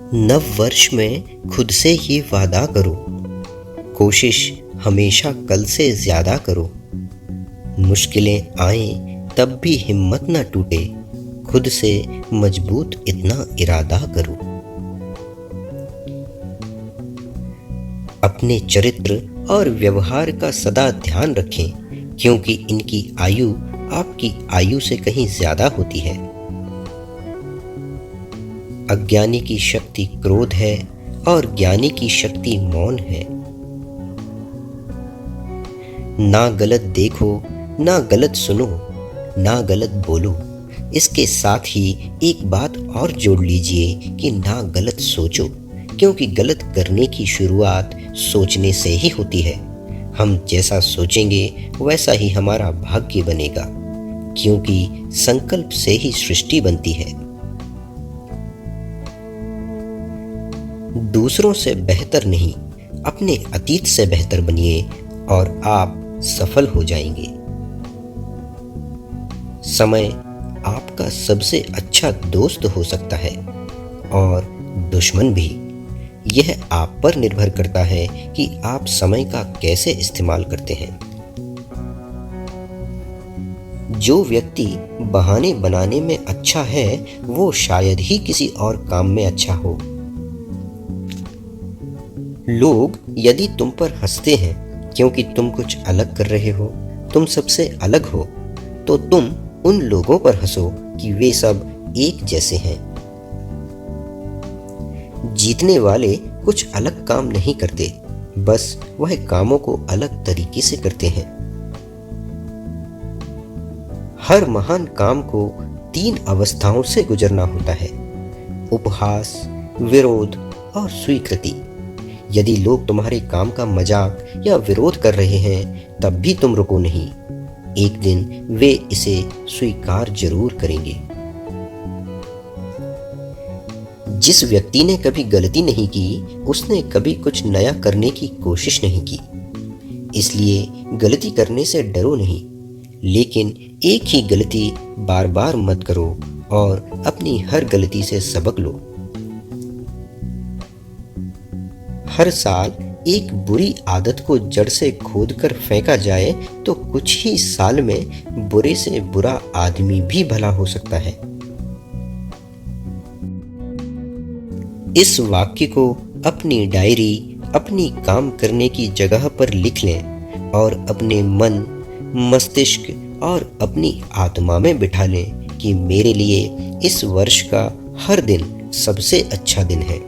नव वर्ष में खुद से ये वादा करो, कोशिश हमेशा कल से ज़्यादा करो। मुश्किलें आएं तब भी हिम्मत न टूटे, खुद से मजबूत इतना इरादा करो। अपने चरित्र और व्यवहार का सदा ध्यान रखें, क्योंकि इनकी आयु आपकी आयु से कहीं ज़्यादा होती है। अज्ञानी की शक्ति क्रोध है और ज्ञानी की शक्ति मौन है। ना गलत देखो, ना गलत सुनो, ना गलत बोलो। इसके साथ ही एक बात और जोड़ लीजिए कि ना गलत सोचो, क्योंकि गलत करने की शुरुआत सोचने से ही होती है। हम जैसा सोचेंगे वैसा ही हमारा भाग्य बनेगा, क्योंकि संकल्प से ही सृष्टि बनती है। दूसरों से बेहतर नहीं, अपने अतीत से बेहतर बनिए और आप सफल हो जाएंगे। समय आपका सबसे अच्छा दोस्त हो सकता है और दुश्मन भी। यह आप पर निर्भर करता है कि आप समय का कैसे इस्तेमाल करते हैं। जो व्यक्ति बहाने बनाने में अच्छा है, वो शायद ही किसी और काम में अच्छा हो। लोग यदि तुम पर हंसते हैं क्योंकि तुम कुछ अलग कर रहे हो, तुम सबसे अलग हो, तो तुम उन लोगों पर हंसो कि वे सब एक जैसे हैं। जीतने वाले कुछ अलग काम नहीं करते, बस वह कामों को अलग तरीके से करते हैं। हर महान काम को 3 अवस्थाओं से गुजरना होता है: उपहास, विरोध और स्वीकृति। यदि लोग तुम्हारे काम का मजाक या विरोध कर रहे हैं, तब भी तुम रुको नहीं। एक दिन वे इसे स्वीकार जरूर करेंगे। जिस व्यक्ति ने कभी गलती नहीं की, उसने कभी कुछ नया करने की कोशिश नहीं की। इसलिए गलती करने से डरो नहीं, लेकिन एक ही गलती बार बार मत करो और अपनी हर गलती से सबक लो। हर साल एक बुरी आदत को जड़ से खोदकर फेंका जाए तो कुछ ही साल में बुरे से बुरा आदमी भी भला हो सकता है। इस वाक्य को अपनी डायरी, अपनी काम करने की जगह पर लिख लें और अपने मन, मस्तिष्क और अपनी आत्मा में बिठा लें कि मेरे लिए इस वर्ष का हर दिन सबसे अच्छा दिन है।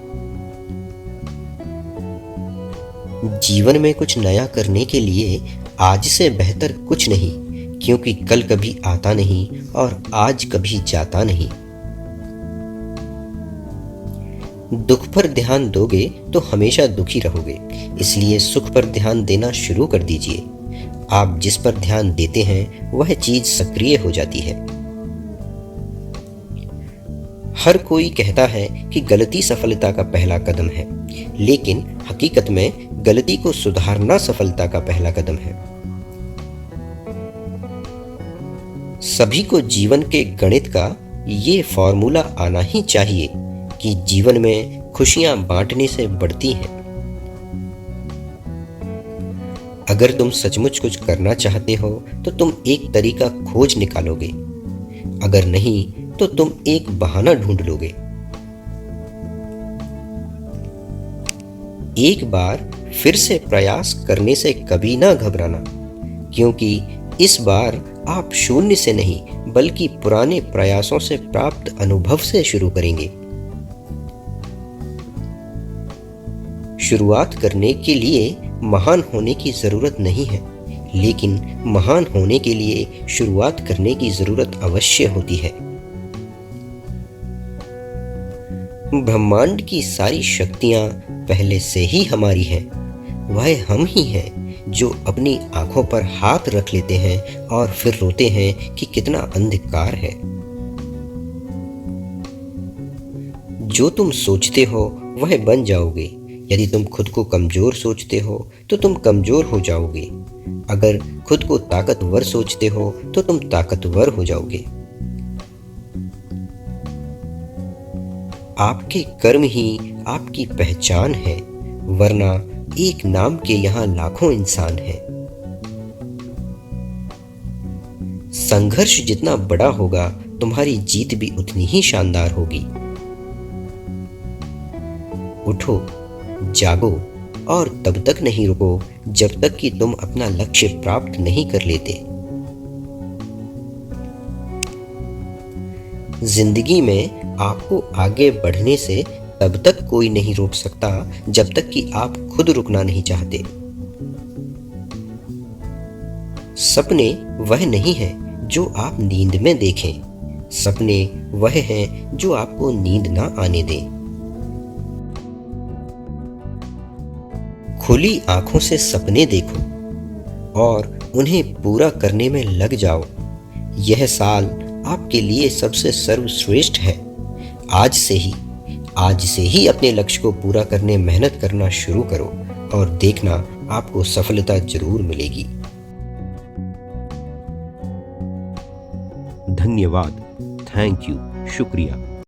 जीवन में कुछ नया करने के लिए आज से बेहतर कुछ नहीं, क्योंकि कल कभी आता नहीं और आज कभी जाता नहीं। दुख पर ध्यान दोगे तो हमेशा दुखी रहोगे, इसलिए सुख पर ध्यान देना शुरू कर दीजिए। आप जिस पर ध्यान देते हैं वह चीज सक्रिय हो जाती है। हर कोई कहता है कि गलती सफलता का पहला कदम है, लेकिन हकीकत में गलती को सुधारना सफलता का पहला कदम है। सभी को जीवन के गणित का ये फॉर्मूला आना ही चाहिए कि जीवन में खुशियां बांटने से बढ़ती हैं। अगर तुम सचमुच कुछ करना चाहते हो तो तुम एक तरीका खोज निकालोगे, अगर नहीं तो तुम एक बहाना ढूंढ लोगे। एक बार फिर से प्रयास करने से कभी ना घबराना, क्योंकि इस बार आप शून्य से नहीं बल्कि पुराने प्रयासों से प्राप्त अनुभव से शुरू करेंगे। शुरुआत करने के लिए महान होने की जरूरत नहीं है, लेकिन महान होने के लिए शुरुआत करने की जरूरत अवश्य होती है। ब्रह्मांड की सारी शक्तियां पहले से ही हमारी हैं। वह हम ही हैं जो अपनी आंखों पर हाथ रख लेते हैं और फिर रोते हैं कि कितना अंधकार है। जो तुम सोचते हो वह बन जाओगे। यदि तुम खुद को कमजोर सोचते हो तो तुम कमजोर हो जाओगे। अगर खुद को ताकतवर सोचते हो तो तुम ताकतवर हो जाओगे। आपके कर्म ही आपकी पहचान है, वरना एक नाम के यहाँ लाखों इंसान हैं। संघर्ष जितना बड़ा होगा, तुम्हारी जीत भी उतनी ही शानदार होगी। उठो, जागो और तब तक नहीं रुको जब तक कि तुम अपना लक्ष्य प्राप्त नहीं कर लेते। जिंदगी में आपको आगे बढ़ने से तब तक कोई नहीं रोक सकता जब तक कि आप खुद रुकना नहीं चाहते। सपने वह नहीं है जो आप नींद में देखें, सपने वह हैं जो आपको नींद ना आने दें। खुली आंखों से सपने देखो और उन्हें पूरा करने में लग जाओ। यह साल आपके लिए सबसे सर्वश्रेष्ठ है। आज से ही अपने लक्ष्य को पूरा करने मेहनत करना शुरू करो और देखना आपको सफलता जरूर मिलेगी। धन्यवाद, थैंक यू, शुक्रिया।